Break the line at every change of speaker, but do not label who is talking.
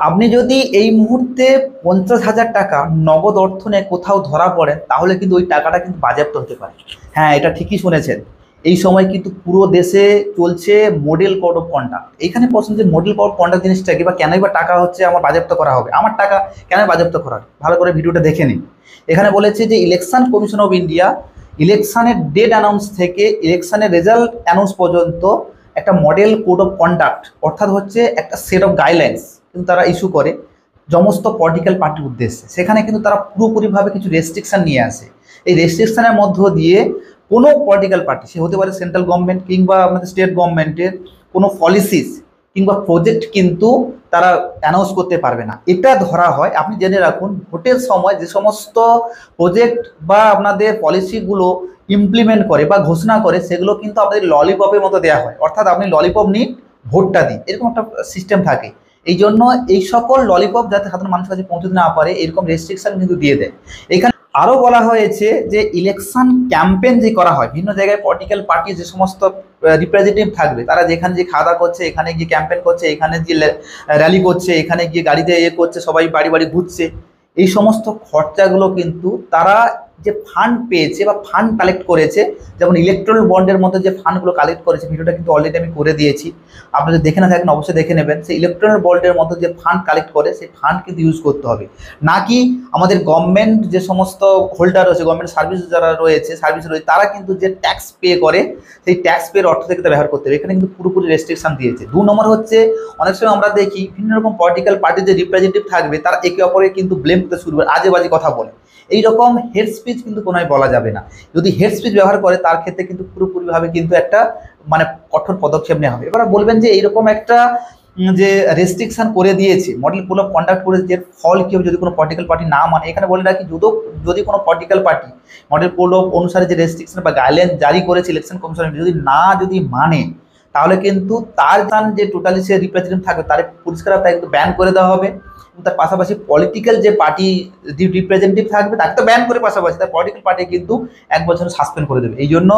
আপনি যদি এই মুহূর্তে 50,000 টাকা নগদ অর্থ নিয়ে কোথাও ধরা পড়েন, তাহলে কিন্তু ওই টাকাটা কিন্তু বাজেয়াপ্ত হতে পারে। হ্যাঁ, এটা ঠিকই শুনেছেন। এই সময় কিন্তু পুরো দেশে চলছে মডেল কোড অফ কন্ডাক্ট। এখানে প্রশ্ন যে মডেল কোড অফ কন্ডাক্ট জিনিসটা কি, বা কেনই বা টাকা হচ্ছে আমার বাজেয়াপ্ত করা হবে, আমার টাকা কেন বাজেয়াপ্ত করা হবে, ভালো করে ভিডিওটা দেখে নিন। এখানে বলেছে যে ইলেকশন কমিশন অফ ইন্ডিয়া ইলেকশনের ডেট অ্যানাউন্স থেকে ইলেকশনের রেজাল্ট অ্যানাউন্স পর্যন্ত একটা মডেল কোড অফ কন্ডাক্ট, অর্থাৎ হচ্ছে একটা সেট অফ গাইডলাইন্স কিন্তু তারা ইস্যু করে সমস্ত পলিটিক্যাল পার্টির উদ্দেশ্যে। সেখানে কিন্তু তারা পুরোপুরিভাবে কিছু রেস্ট্রিকশন নিয়ে আসে। এই রেস্ট্রিকশনের মধ্য দিয়ে কোনো পলিটিক্যাল পার্টি, সে হতে পারে সেন্ট্রাল গভর্নমেন্ট কিংবা আমাদের স্টেট গভর্নমেন্টের কোনো পলিসিস কিংবা প্রজেক্ট কিন্তু তারা অ্যানাউন্স করতে পারবে না। এটা ধরা হয়, আপনি জেনে রাখুন, ভোটের সময় যে সমস্ত প্রজেক্ট বা আপনাদের পলিসিগুলো ইমপ্লিমেন্ট করে বা ঘোষণা করে, সেগুলো কিন্তু আপনাদের ললিপপের মতো দেওয়া হয়। অর্থাৎ আপনি ললিপপ নিন, ভোটটা দিন, এরকম একটা সিস্টেম থাকে। এই জন্য এই সকল ললিপপ যাতে সাধারণ মানুষের কাছে পৌঁছতে না পারে, এরকম রেস্ট্রিকশন কিন্তু দিয়ে দেয়। এখানে আরও বলা হয়েছে যে ইলেকশন ক্যাম্পেইন যে করা হয় বিভিন্ন জায়গায়, পলিটিক্যাল পার্টি যে সমস্ত রিপ্রেজেন্টেটিভ থাকবে, তারা যেখানে যে খাওয়া দাওয়া করছে, এখানে গিয়ে ক্যাম্পেইন করছে, এখানে গিয়ে র্যালি করছে, এখানে গিয়ে গাড়িতে করছে, সবাই বাড়ি বাড়ি ঘুরছে, এই সমস্ত খরচাগুলো কিন্তু তারা যে ফান্ড পেয়েছে বা ফান্ড কালেক্ট করেছে, যেমন ইলেকট্রাল বন্ডের মধ্যে যে ফান্ডগুলো কালেক্ট করেছে, ভিডিওটা কিন্তু অলরেডি আমি করে দিয়েছি, আপনি যদি দেখে না থাকেন অবশ্যই দেখে নেবেন। সেই ইলেকট্রাল বন্ডের মধ্যে যে ফান্ড কালেক্ট করে, সেই ফান্ড কিন্তু ইউজ করতে হবে, নাকি আমাদের গভর্নমেন্ট যে সমস্ত হোল্ডার রয়েছে, গভর্নমেন্ট সার্ভিস যারা রয়েছে, তারা কিন্তু যে ট্যাক্স পে করে, সেই ট্যাক্স পের অর্থ থেকে ব্যবহার করতে হবে। এখানে কিন্তু পুরোপুরি রেস্ট্রিকশন দিয়েছে। 2 নম্বর হচ্ছে, অনেক সময় আমরা দেখি বিভিন্ন রকম পলিটিক্যাল পার্টির যে রিপ্রেজেন্টেটিভ থাকবে, তারা একে অপরকে কিন্তু ব্লেম করতে শুরু করে, আজে বাজে কথা বলে। এইরকম হেড স্পিচ কিন্তু কোনোই বলা যাবে না। যদি হেড স্পিচ ব্যবহার করে, তার ক্ষেত্রে কিন্তু পুরোপুরিভাবে কিন্তু একটা মানে কঠোর পদক্ষেপ নেওয়া হবে। এবার বলবেন যে এইরকম একটা যে রেস্ট্রিকশন করে দিয়েছে, মডেল কোড অফ কন্ডাক্ট করে, যে ফল কি হবে যদি কোনো পলিটিক্যাল পার্টি না মানে। এখানে বলে রাখি, যদি কোনো political party model code of অনুসারে যে রেস্ট্রিকশন বা গাইডলাইন জারি করেছে ইলেকশন কমিশন, যদি মানে, তাহলে কিন্তু তার যে টোটালি সে রিপ্রেজেন্টেটিভ থাকবে, তার পরিষ্কার তাকে কিন্তু ব্যান করে দেওয়া হবে। তার পাশাপাশি পলিটিক্যাল যে পার্টি রিপ্রেজেন্টেটিভ থাকবে, তাকে তো ব্যান করে পাশাপাশি তার পলিটিক্যাল পার্টি কিন্তু 1 বছর সাসপেন্ড করে দেবে। এই জন্য